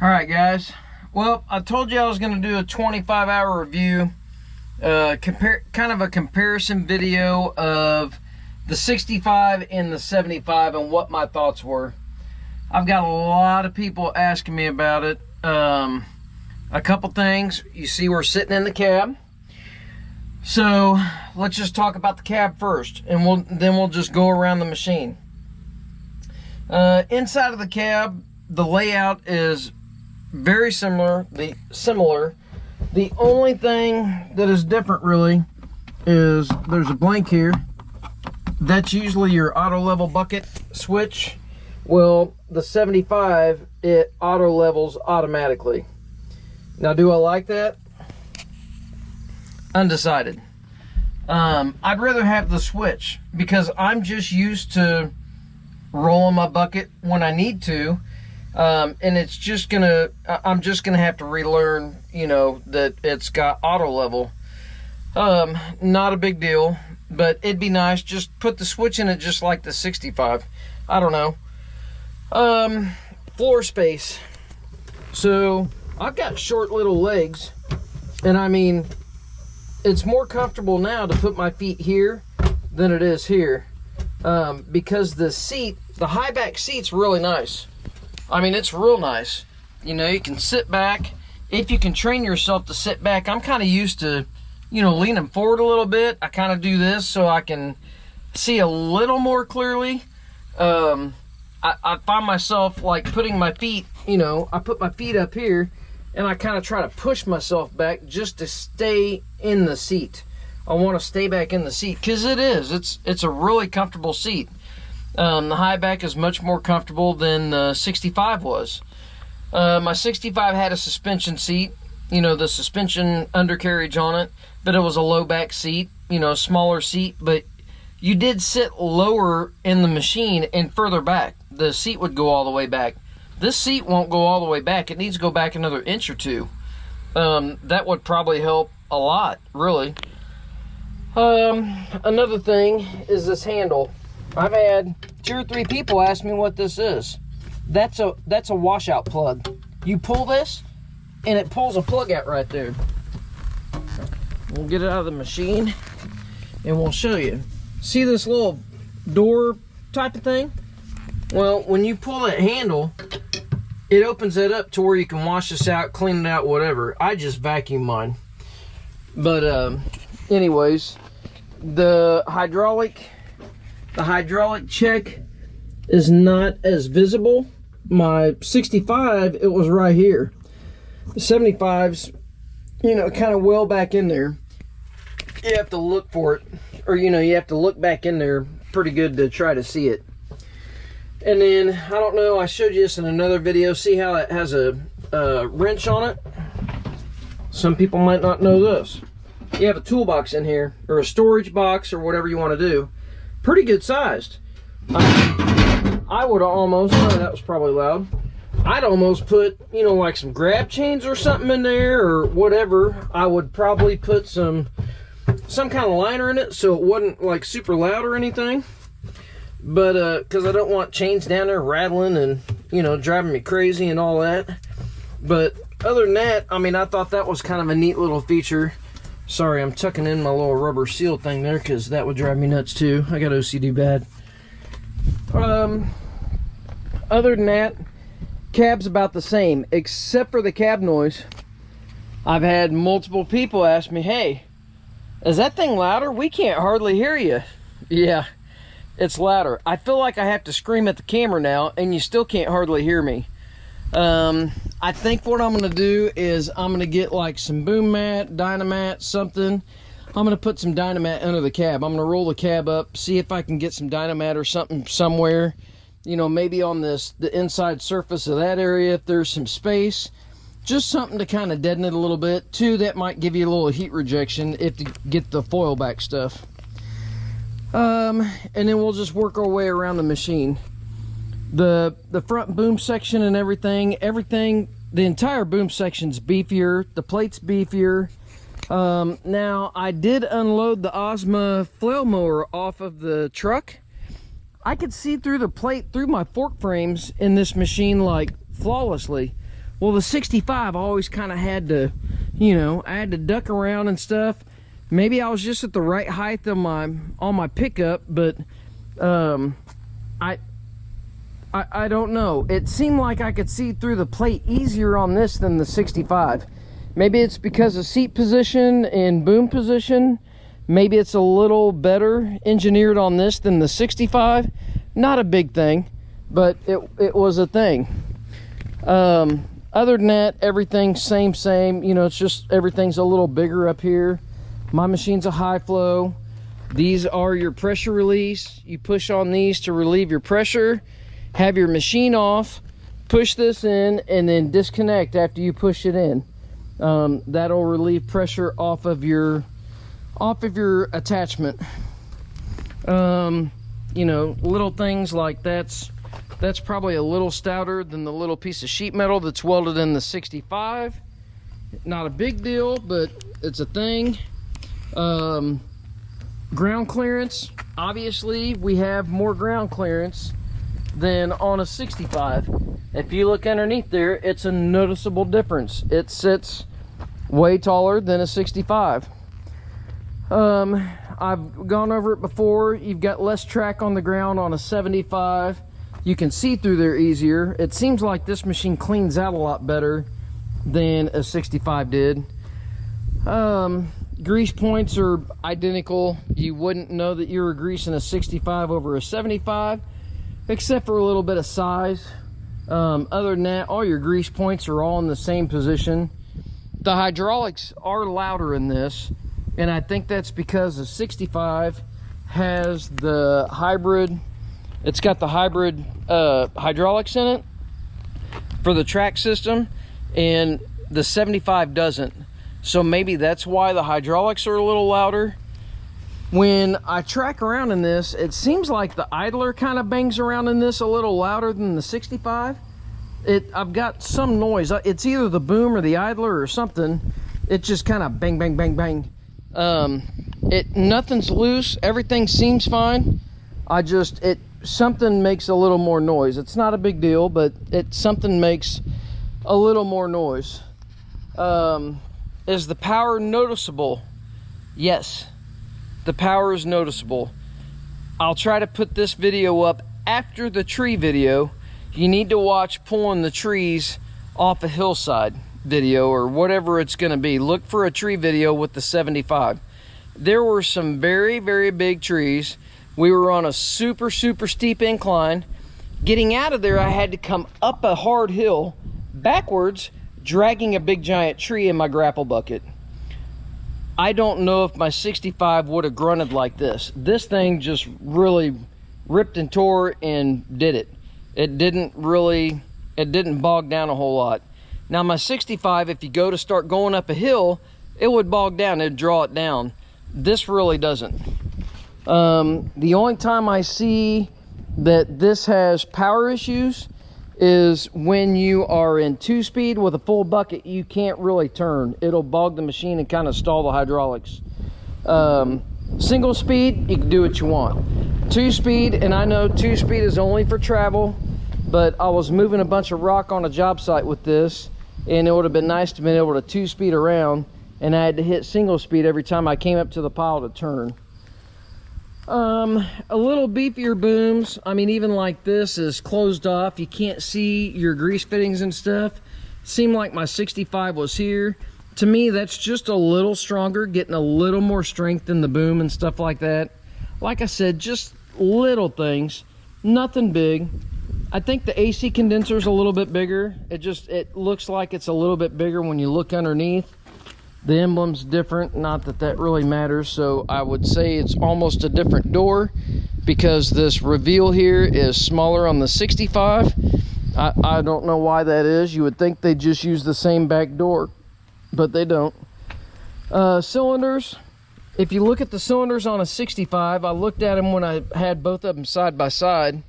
Alright guys, well, I told you I was going to do a 25-hour review, kind of a comparison video of the 65 and the 75 and what my thoughts were. I've got a lot of people asking me about it. A couple things. You see we're sitting in the cab. So let's just talk about the cab first, and then we'll just go around the machine. Inside of the cab, the layout is very similar. The only thing that is different really is there's a blank here. That's usually your auto level bucket switch. Well, the 75, it auto levels automatically. Now, do I like that? Undecided. I'd rather have the switch because I'm just used to rolling my bucket when I need to. And it's just I'm just gonna have to relearn, you know, that it's got auto level. Not a big deal, but it'd be nice. Just put the switch in it just like the 65. I don't know. Floor space. So I've got short little legs, and I mean, it's more comfortable now to put my feet here than it is here, because the seat, the high back seat's really nice. I mean, it's real nice. You know, you can sit back. If you can train yourself to sit back, I'm kind of used to, you know, leaning forward a little bit. I kind of do this so I can see a little more clearly. I find myself like putting my feet, you know, I put my feet up here and I kind of try to push myself back just to stay in the seat. I want to stay back in the seat because it's a really comfortable seat. The high back is much more comfortable than the 65 was. My 65 had a suspension seat, you know, the suspension undercarriage on it, but it was a low back seat, you know, smaller seat, but you did sit lower in the machine and further back. The seat would go all the way back. This seat won't go all the way back. It needs to go back another inch or two. That would probably help a lot, really. Another thing is this handle. I've had 2 or 3 people ask me what this is. That's a washout plug. You pull this, and it pulls a plug out right there. We'll get it out of the machine, and we'll show you. See this little door type of thing? Well, when you pull that handle, it opens it up to where you can wash this out, clean it out, whatever. I just vacuum mine. But anyways, the hydraulic check is not as visible. My 65, it was right here. The 75's, you know, kind of well back in there. You have to look for it, or you know, you have to look back in there pretty good to try to see it. And then, I don't know, I showed you this in another video. See how it has a wrench on it? Some people might not know this. You have a toolbox in here, or a storage box, or whatever you want to do. Pretty good sized. I would almost, oh, that was probably loud. I'd almost put, you know, like some grab chains or something in there, or whatever. I would probably put some kind of liner in it so it wasn't like super loud or anything. But because I don't want chains down there rattling and, you know, driving me crazy and all that. But other than that, I mean, I thought that was kind of a neat little feature. Sorry, I'm tucking in my little rubber seal thing there because that would drive me nuts too. I got OCD bad. Other than that, cab's about the same, except for the cab noise. I've had multiple people ask me, hey, is that thing louder? We can't hardly hear you. Yeah, it's louder. I feel like I have to scream at the camera now, and you still can't hardly hear me. I think what I'm going to do is I'm going to get like some boom mat, dynamat, something. I'm going to put some dynamat under the cab. I'm going to roll the cab up, see if I can get some dynamat or something somewhere. You know, maybe on the inside surface of that area if there's some space. Just something to kind of deaden it a little bit. Too, that might give you a little heat rejection if you get the foil back stuff. And then we'll just work our way around the machine. The front boom section and everything, the entire boom section's beefier. The plate's beefier. Now, I did unload the Osmo flail mower off of the truck. I could see through the plate, through my fork frames in this machine, like flawlessly. Well, the 65 I always kind of had to, you know, I had to duck around and stuff. Maybe I was just at the right height on my pickup, but I don't know. It seemed like I could see through the plate easier on this than the 65. Maybe it's because of seat position and boom position. Maybe it's a little better engineered on this than the 65. Not a big thing, but it was a thing. Other than that, everything's same. You know, it's just everything's a little bigger up here. My machine's a high flow. These are your pressure release. You push on these to relieve your pressure. Have your machine off, push this in, and then disconnect after you push it in. That'll relieve pressure off of your attachment. You know, little things like that's probably a little stouter than the little piece of sheet metal that's welded in the 65. Not a big deal, but it's a thing. Ground clearance, obviously we have more ground clearance than on a 65. If you look underneath there, it's a noticeable difference. It sits way taller than a 65. I've gone over it before. You've got less track on the ground on a 75. You can see through there easier. It seems like this machine cleans out a lot better than a 65 did. Grease points are identical. You wouldn't know that you were greasing a 65 over a 75, except for a little bit of size. Other than that, all your grease points are all in the same position. The hydraulics are louder in this, and I think that's because the 65 has the hybrid. It's got the hybrid hydraulics in it for the track system, and the 75 doesn't. So maybe that's why the hydraulics are a little louder. When I track around in this, it seems like the idler kind of bangs around in this a little louder than the 65. I've got some noise. It's either the boom or the idler or something. It just kind of bang, bang, bang, bang. Nothing's loose. Everything seems fine. Something makes a little more noise. It's not a big deal, but something makes a little more noise. Is the power noticeable? Yes, the power is noticeable. I'll try to put this video up after the tree video. You need to watch pulling the trees off a hillside video or whatever it's going to be. Look for a tree video with the 75. There were some very, very big trees. We were on a super, super steep incline. Getting out of there, I had to come up a hard hill backwards, dragging a big giant tree in my grapple bucket. I don't know if my 65 would have grunted like this. This thing just really ripped and tore and did it. It didn't bog down a whole lot. Now my 65, if you go to start going up a hill, it would bog down, it'd draw it down. This really doesn't. The only time I see that this has power issues is when you are in 2-speed with a full bucket. You can't really turn. It'll bog the machine and kind of stall the hydraulics. Single speed, you can do what you want. 2-speed, and I know 2-speed is only for travel, but I was moving a bunch of rock on a job site with this, and it would have been nice to be able to 2-speed around, and I had to hit single speed every time I came up to the pile to turn. A little beefier booms. I mean, even like this is closed off. You can't see your grease fittings and stuff. Seemed like my 65 was here. To me, that's just a little stronger, getting a little more strength in the boom and stuff like that. Like I said, just little things, nothing big. I think the AC condenser's a little bit bigger. It looks like it's a little bit bigger when you look underneath. The emblem's different, not that that really matters, so I would say it's almost a different door because this reveal here is smaller on the 65. I don't know why that is. You would think they just use the same back door, but they don't. Cylinders, if you look at the cylinders on a 65, I looked at them when I had both of them side by side.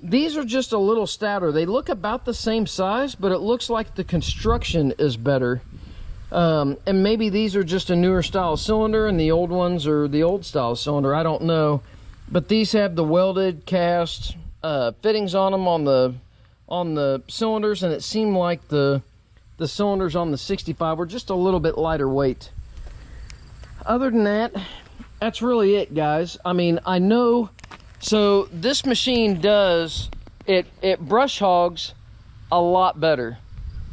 These are just a little stouter. They look about the same size, but it looks like the construction is better. And maybe these are just a newer style cylinder and the old ones are the old style cylinder. I don't know, but these have the welded cast fittings on them on on the cylinders, and it seemed like the cylinders on the 65 were just a little bit lighter weight. Other than that, that's really it, guys. I mean, I know, so this machine does, it brush hogs a lot better.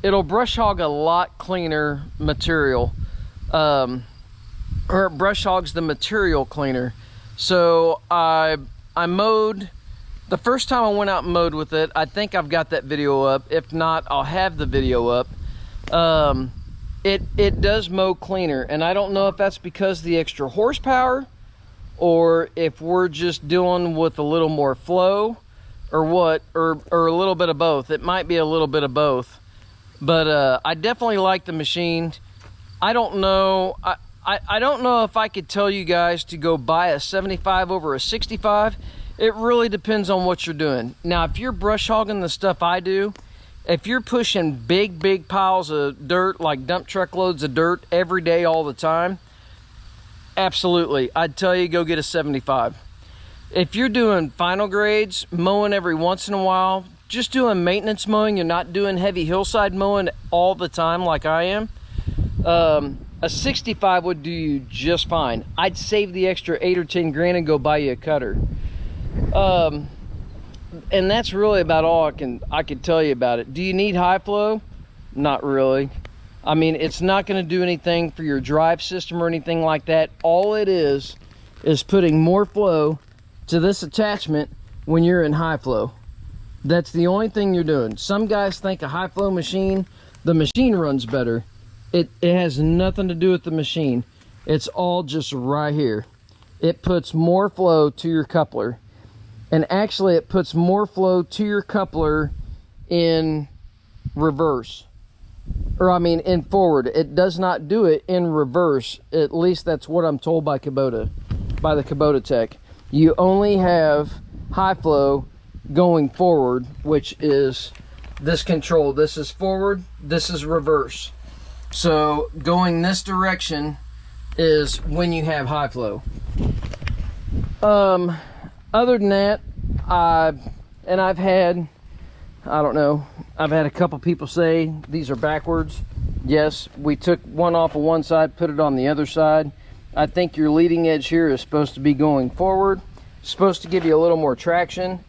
It'll brush hog a lot cleaner material, or it brush hogs the material cleaner. So I mowed, the first time I went out and mowed with it, I think I've got that video up. If not, I'll have the video up. It does mow cleaner, and I don't know if that's because of the extra horsepower, or if we're just dealing with a little more flow, or what, or a little bit of both. It might be a little bit of both. But I definitely like the machine. I don't know. I don't know if I could tell you guys to go buy a 75 over a 65. It really depends on what you're doing. Now, if you're brush hogging the stuff I do, if you're pushing big piles of dirt, like dump truck loads of dirt every day, all the time, absolutely, I'd tell you go get a 75. If you're doing final grades, mowing every once in a while, just doing maintenance mowing, you're not doing heavy hillside mowing all the time like I am, a 65 would do you just fine. I'd save the extra 8 or 10 grand and go buy you a cutter. And that's really about all I could tell you about it. Do you need high flow? Not really. I mean, it's not going to do anything for your drive system or anything like that. All it is putting more flow to this attachment when you're in high flow. That's the only thing you're doing. Some guys think a high flow machine, the machine runs better. It has nothing to do with the machine. It's all just right here. It puts more flow to your coupler. And actually it puts more flow to your coupler in reverse. Or I mean in forward. It does not do it in reverse. At least that's what I'm told by Kubota, by the Kubota tech. You only have high flow going forward, which is this control. This is forward, this is reverse. So going this direction is when you have high flow. Other than that, I've had, I don't know, I've had a couple people say these are backwards. Yes, we took one off of one side, put it on the other side. I think your leading edge here is supposed to be going forward. It's supposed to give you a little more traction.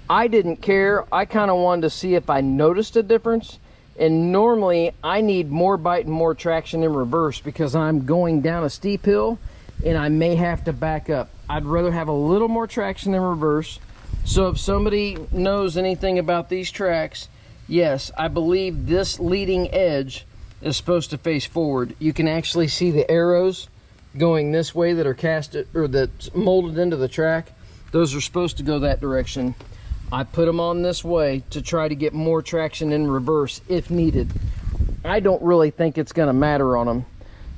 I didn't care. I kind of wanted to see if I noticed a difference. And normally I need more bite and more traction in reverse because I'm going down a steep hill and I may have to back up. I'd rather have a little more traction in reverse. So if somebody knows anything about these tracks, yes, I believe this leading edge is supposed to face forward. You can actually see the arrows going this way that are cast, or that's molded into the track. Those are supposed to go that direction. I put them on this way to try to get more traction in reverse if needed. I don't really think it's going to matter on them,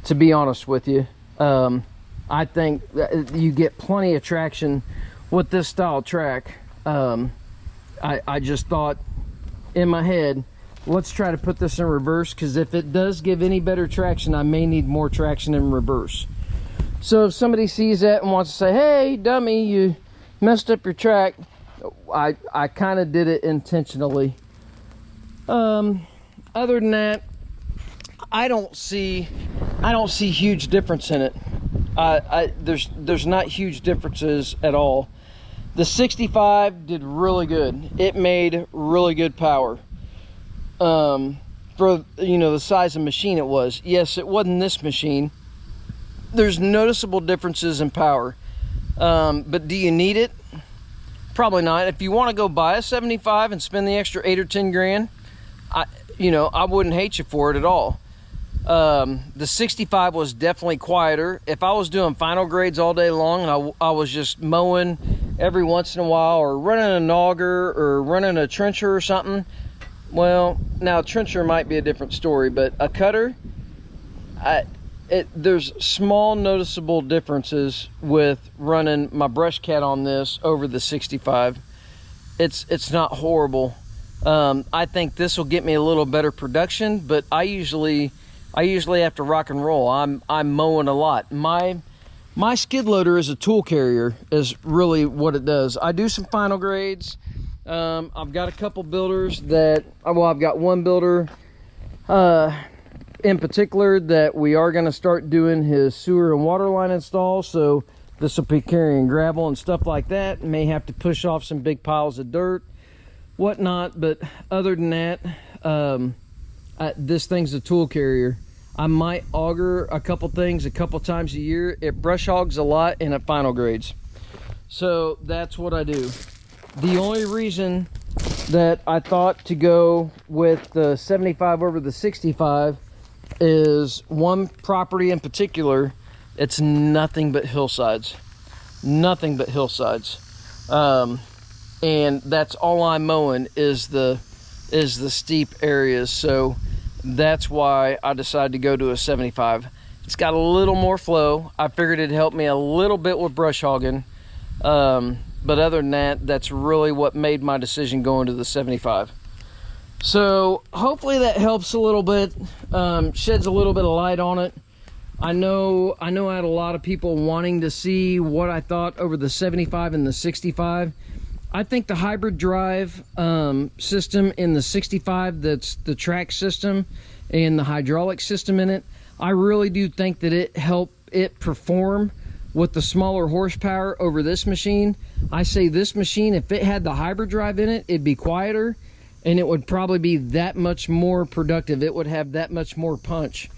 to be honest with you. I think that you get plenty of traction with this style track. I just thought in my head, let's try to put this in reverse, because if it does give any better traction, I may need more traction in reverse. So if somebody sees that and wants to say, hey dummy, you messed up your track, I kind of did it intentionally. Other than that, I don't see huge difference in it. There's not huge differences at all. The 65 did really good. It made really good power. For, you know, the size of machine it was. Yes, it wasn't this machine. There's noticeable differences in power. But do you need it? Probably not. If you want to go buy a 75 and spend the extra 8 or 10 grand, I wouldn't hate you for it at all. The 65 was definitely quieter. If I was doing final grades all day long and I was just mowing every once in a while, or running a auger or running a trencher or something, well, now a trencher might be a different story, but a cutter, there's small noticeable differences with running my brush cat on this over the 65. It's not horrible. I think this will get me a little better production, but I usually have to rock and roll. I'm mowing a lot. My skid loader is a tool carrier, is really what it does. I do some final grades, I've got a couple builders that, well, I've got one builder in particular that we are going to start doing his sewer and water line install. So this will be carrying gravel and stuff like that. May have to push off some big piles of dirt, whatnot. But other than that, this thing's a tool carrier. I might auger a couple things a couple times a year. It brush hogs a lot and it final grades. So that's what I do. The only reason that I thought to go with the 75 over the 65 is one property in particular. It's nothing but hillsides. Nothing but hillsides. And that's all I'm mowing is the steep areas. So that's why I decided to go to a 75. It's got a little more flow. I figured it'd help me a little bit with brush hogging. But other than that, that's really what made my decision going to the 75. So hopefully that helps a little bit, sheds a little bit of light on it. I know I had a lot of people wanting to see what I thought over the 75 and the 65. I think the hybrid drive system in the 65, that's the track system and the hydraulic system in it, I really do think that it helped it perform with the smaller horsepower over this machine. I say this machine, if it had the hybrid drive in it, it'd be quieter and it would probably be that much more productive. It would have that much more punch.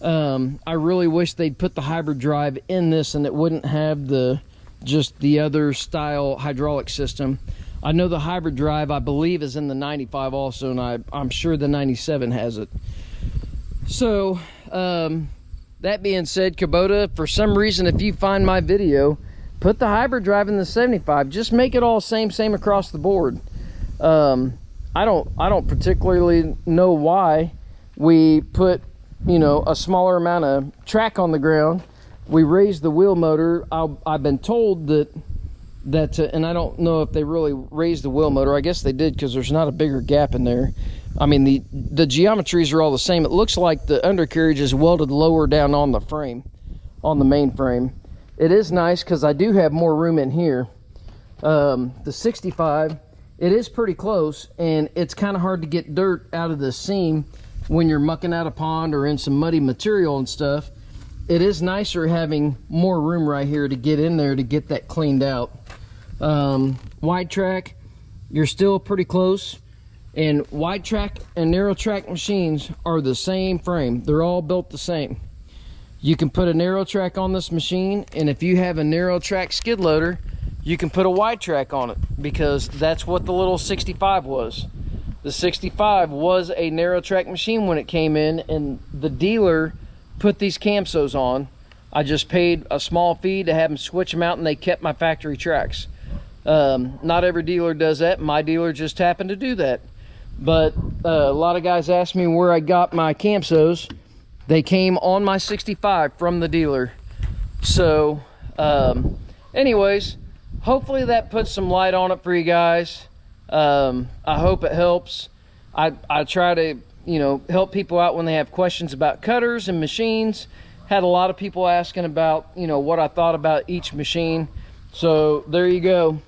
I really wish they'd put the hybrid drive in this and it wouldn't have just the other style hydraulic system. I know the hybrid drive, I believe, is in the 95 also, and I'm sure the 97 has it. So that being said, Kubota, for some reason, if you find my video, put the hybrid drive in the 75. Just make it all same across the board. I don't particularly know why we put, you know, a smaller amount of track on the ground. We raised the wheel motor. I've been told that and I don't know if they really raised the wheel motor. I guess they did, because there's not a bigger gap in there. I mean, the geometries are all the same. It looks like the undercarriage is welded lower down on the frame, on the main frame. It is nice because I do have more room in here. The 65, it is pretty close, and it's kind of hard to get dirt out of the seam when you're mucking out a pond or in some muddy material and stuff. It is nicer having more room right here to get in there to get that cleaned out. Wide track, you're still pretty close. And wide track and narrow track machines are the same frame. They're all built the same. You can put a narrow track on this machine, and if you have a narrow track skid loader, you can put a wide track on it, because that's what the little 65 was. The 65 was a narrow track machine when it came in, and the dealer put these Camsos on. I just paid a small fee to have them switch them out, and they kept my factory tracks. Not every dealer does that. My dealer just happened to do that. But a lot of guys asked me where I got my Camsos. They came on my 65 from the dealer. So anyways, hopefully that puts some light on it for you guys. I hope it helps. I try to, you know, help people out when they have questions about cutters and machines. Had a lot of people asking about, you know, what I thought about each machine. So there you go.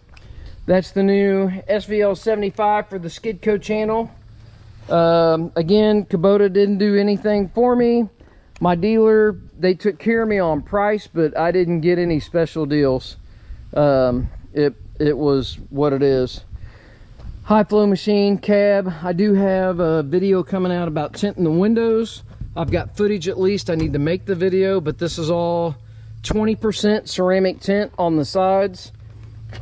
That's the new SVL75 for the Skidco channel. Again, Kubota didn't do anything for me. My dealer, they took care of me on price, but I didn't get any special deals. It was what it is. High flow machine, cab. I do have a video coming out about tinting the windows. I've got footage at least. I need to make the video, but this is all 20% ceramic tint on the sides.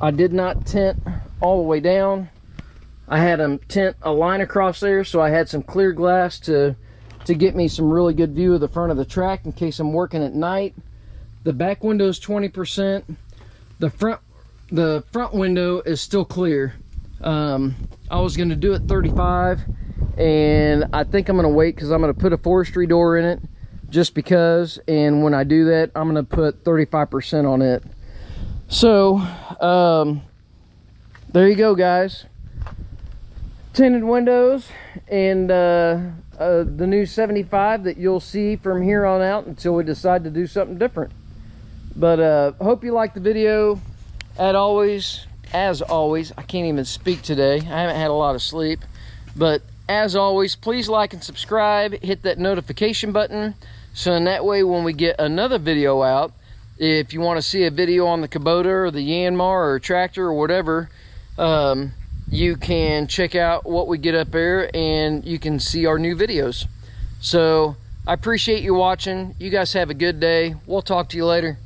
I did not tint all the way down. I had them tint a line across there, so I had some clear glass to get me some really good view of the front of the track in case I'm working at night. The back window is 20%. The front window is still clear. I was going to do it 35, and I think I'm going to wait because I'm going to put a forestry door in it just because, and when I do that, I'm going to put 35% on it. So there you go, guys. Tinted windows and the new 75 that you'll see from here on out until we decide to do something different. But hope you liked the video. As always, as always, I can't even speak today. I haven't had a lot of sleep. But as always, please like and subscribe. Hit that notification button. So in that way, when we get another video out, if you want to see a video on the Kubota or the Yanmar or tractor or whatever, you can check out what we get up there and you can see our new videos. So I appreciate you watching. You guys have a good day. We'll talk to you later.